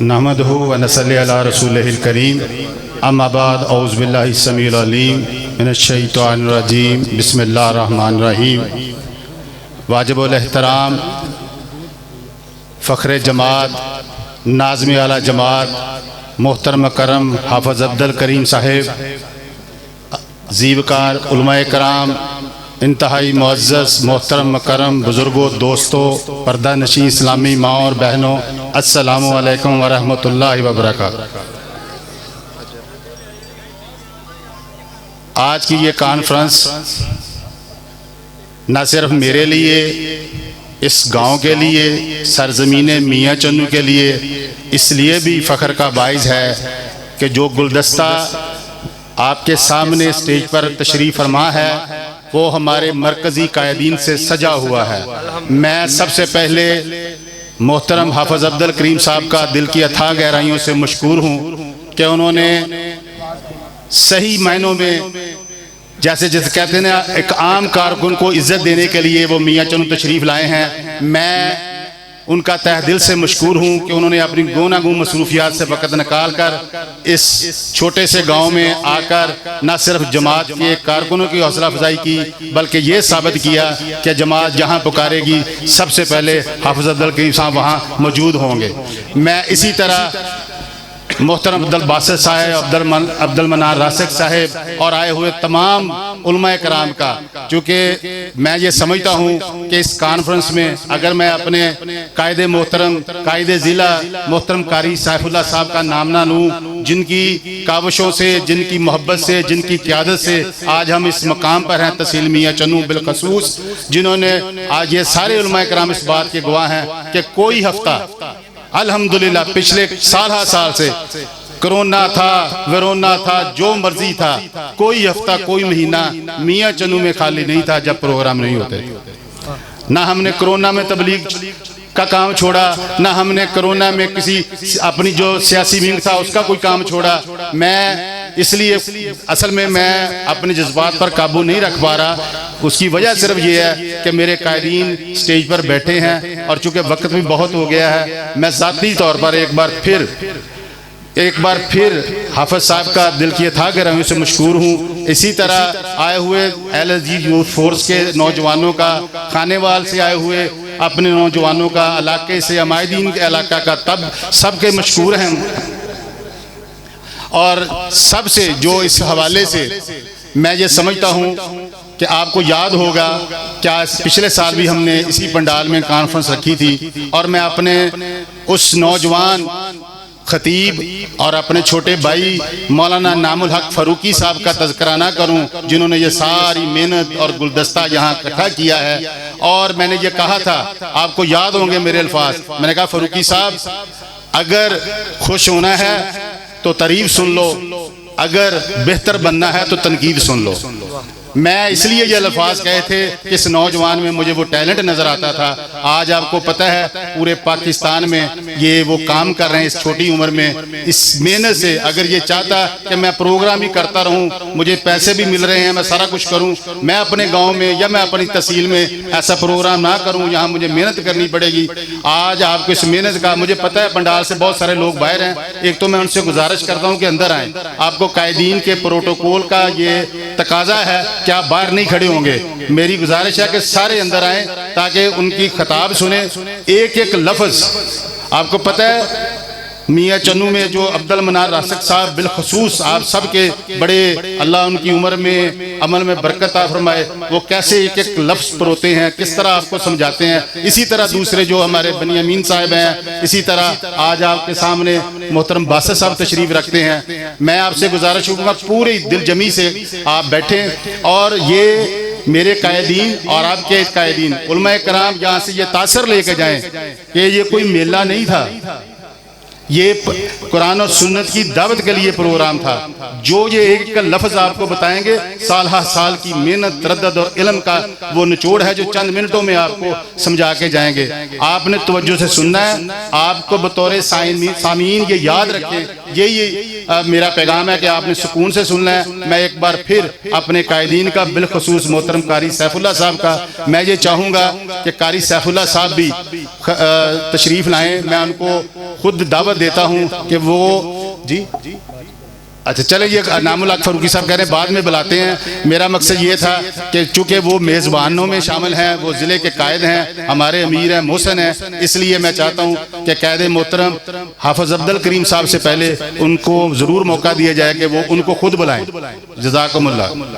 नहमदहु व नसल्ली अला रसूलिहिल करीम अम्मा बाद औज़ु बिल्लाहि समीउल अलीम मिनश शैतानिर रजीम बिस्मिल्लाहिर रहमानिर रहीम। वाजिबुल एहतराम फ़ख्र जमात नाज़िम आला जमात मोहतरम करम हाफ़िज़ अब्दुल करीम साहिब, ज़ीवकार उलमाए कराम, इंतहाई मुअज़्ज़ज़ मोहतरम करम बुज़ुर्गों, दोस्तों, पर्दा नशीं इस्लामी माँ और बहनों, अस्सलामु अलैकुम व रहमतुल्लाहि व बरकातहू। आज की ये कॉन्फ्रेंस न सिर्फ मेरे लिए, इस गांव के लिए, सरज़मीन मियाँ चन्नू के लिए इसलिए भी फ़ख्र का बाइस है कि जो गुलदस्ता आपके सामने स्टेज पर तशरीफ़ फरमा है वो हमारे मरकज़ी कायदीन से सजा हुआ है। मैं सबसे पहले मोहतरम हाफ़िज़ अब्दुल करीम साहब का दिल की अथाह गहराइयों से मशकूर हूँ कि उन्होंने सही मायनों में, जैसे कहते हैं ना, एक आम कारकुन को इज़्ज़त देने के लिए वो मियाँ चन्नू तशरीफ़ लाए हैं। मैं उनका तहे दिल से मशकूर हूँ कि उन्होंने अपनी गोनागूं मसरूफियात से वक़्त निकाल कर इस छोटे से गांव में आकर न सिर्फ जमात के कारकुनों की हौसला अफजाई की, बल्कि ये साबित किया कि जमात जहाँ पुकारेगी सबसे पहले हाफ़िज़ अब्दुल करीम साहब वहाँ मौजूद होंगे। मैं इसी तरह मोहतरम अब्दुल बासित साहब, अब्दुल मनार रासिक साहब और आए हुए तमाम उलमाए कराम का, चूँकि मैं ये समझता हूँ कि इस कॉन्फ्रेंस में अगर मैं अपने कायदे मोहतरम, कायदे ज़िला मोहतरम कारी सैफुल्लाह साहब का नाम ना लूँ, जिनकी काविशों से, जिनकी मोहब्बत से, जिनकी क़यादत से आज हम इस मकाम पर हैं, तहसील मियाँ चन्नू बिलखसूस, जिन्होंने आज ये सारे उलमाए कराम इस बात के गवाह हैं कि कोई हफ्ता अल्हम्दुलिल्लाह पिछले साल से कोरोना था, वरोना था, जो मर्जी था, कोई हफ्ता कोई महीना मियाँ चन्नू में खाली नहीं था जब प्रोग्राम नहीं होते। ना हमने कोरोना में तबलीग का काम छोड़ा, ना हमने कोरोना में किसी अपनी जो सियासी विंग था उसका कोई काम छोड़ा। मैं इसलिए असल में मैं अपने जज्बात पर काबू नहीं रख पा रहा। उसकी वजह सिर्फ ये है कि मेरे कायदीन स्टेज पर बैठे हैं और चूँकि वक्त भी बहुत हो गया है, मैं ज़ाती तौर पर एक बार फिर हाफ़िज़ साहब का दिल की अथाह गहराइयों से मशकूर हूँ। इसी तरह आए हुए LSG यूथ फोर्स के नौजवानों का, खानेवाल से आए हुए अपने नौजवानों का, इलाके से अमायदीन के इलाका का, तब सबके मशकूर हैं। और सबसे जो इस हवाले से मैं ये समझता हूँ कि आपको याद होगा क्या पिछले साल भी हमने इसी पंडाल में कॉन्फ्रेंस रखी थी और मैं अपने उस नौजवान खतीब और अपने छोटे भाई मौलाना नामुल हक फ़ारूकी साहब का तज़किरा ना करूं, जिन्होंने ये सारी मेहनत और गुलदस्ता यहाँ इकट्ठा किया है। और मैंने ये कहा था, आपको याद होंगे मेरे अल्फाज, मैंने कहा फ़ारूकी साहब अगर खुश होना है तो तारीफ सुन लो, अगर बेहतर बनना है तो तनकीद सुन लो। मैं इसलिए ये अल्फाज कहे थे कि इस नौजवान में मुझे वो टैलेंट नज़र आता था। आज आपको पता है पूरे पाकिस्तान में ये वो काम कर रहे हैं इस छोटी उम्र में, इस मेहनत से। अगर ये चाहता कि मैं प्रोग्राम ही करता रहूं, मुझे पैसे भी मिल रहे हैं, मैं सारा कुछ करूं, मैं अपने गांव में या मैं अपनी तहसील में ऐसा प्रोग्राम ना करूं, यहाँ मुझे मेहनत करनी पड़ेगी। आज आपको इस मेहनत का, मुझे पता है पंडाल से बहुत सारे लोग बाहर हैं, एक तो मैं उनसे गुजारिश करता हूँ कि अंदर आएँ। आपको कायदीन के प्रोटोकॉल का ये तकाजा है कि आप बाहर नहीं खड़े होंगे। मेरी गुजारिश है कि सारे अंदर आएं ताकि उनकी खिताब सुने, एक एक लफ्ज़। आपको पता है मियाँ चन्नू में जो अब्दुल मनार रासिक साहब बिलखसूस, आप सब के बड़े, अल्लाह उनकी उम्र में अमल में बरकत फरमाए, वो कैसे एक एक लफ्ज़ परोते हैं, किस तरह आपको समझाते हैं। इसी तरह दूसरे जो हमारे बनियामीन साहब हैं, इसी तरह आज आपके सामने मोहतरम बासित साहब तशरीफ़ रखते हैं। मैं आपसे गुजारिश करूँगा पूरी दिल जमी से आप बैठें और ये मेरे कायदीन और आपके कायदीन उलमाए कराम यहाँ से ये तासर लेके जाएं कि ये कोई मेला नहीं था, ये कुरान और सुन्नत की दावत के लिए प्रोग्राम था। जो ये एक लफ्ज़ आपको बताएंगे, साल हर साल की मेहनत, तरद्दुद और इल्म का वो निचोड़ है जो चंद मिनटों में आपको समझा के जाएंगे। आपने तवज्जो से सुनना है। आपको बतौर सामीन ये याद रखें, यही मेरा पैगाम है कि आपने सुकून से सुनना है। मैं एक बार फिर अपने कायदीन का, बिलखसूस मोहतरम कारी सैफुल्लाह साहब का, मैं ये चाहूँगा कि कारी सैफुल्लाह साहब भी तशरीफ़ लाएँ। मैं उनको खुद दावत देता हूँ कि वो जी अच्छा चले, ये नामुल हक फारूकी साहब कह रहे हैं बाद में बुलाते हैं। मेरा मकसद ये था कि चूँकि वो मेज़बानों में शामिल हैं, वो ज़िले के कायद हैं, हमारे अमीर हैं, मोहसन हैं, इसलिए मैं चाहता हूँ कि कायद मोहतरम हाफ़िज़ अब्दुल करीम साहब से पहले उनको ज़रूर मौका दिया जाए कि वो उनको खुद बुलाएं। जज़ाकुमुल्लाह।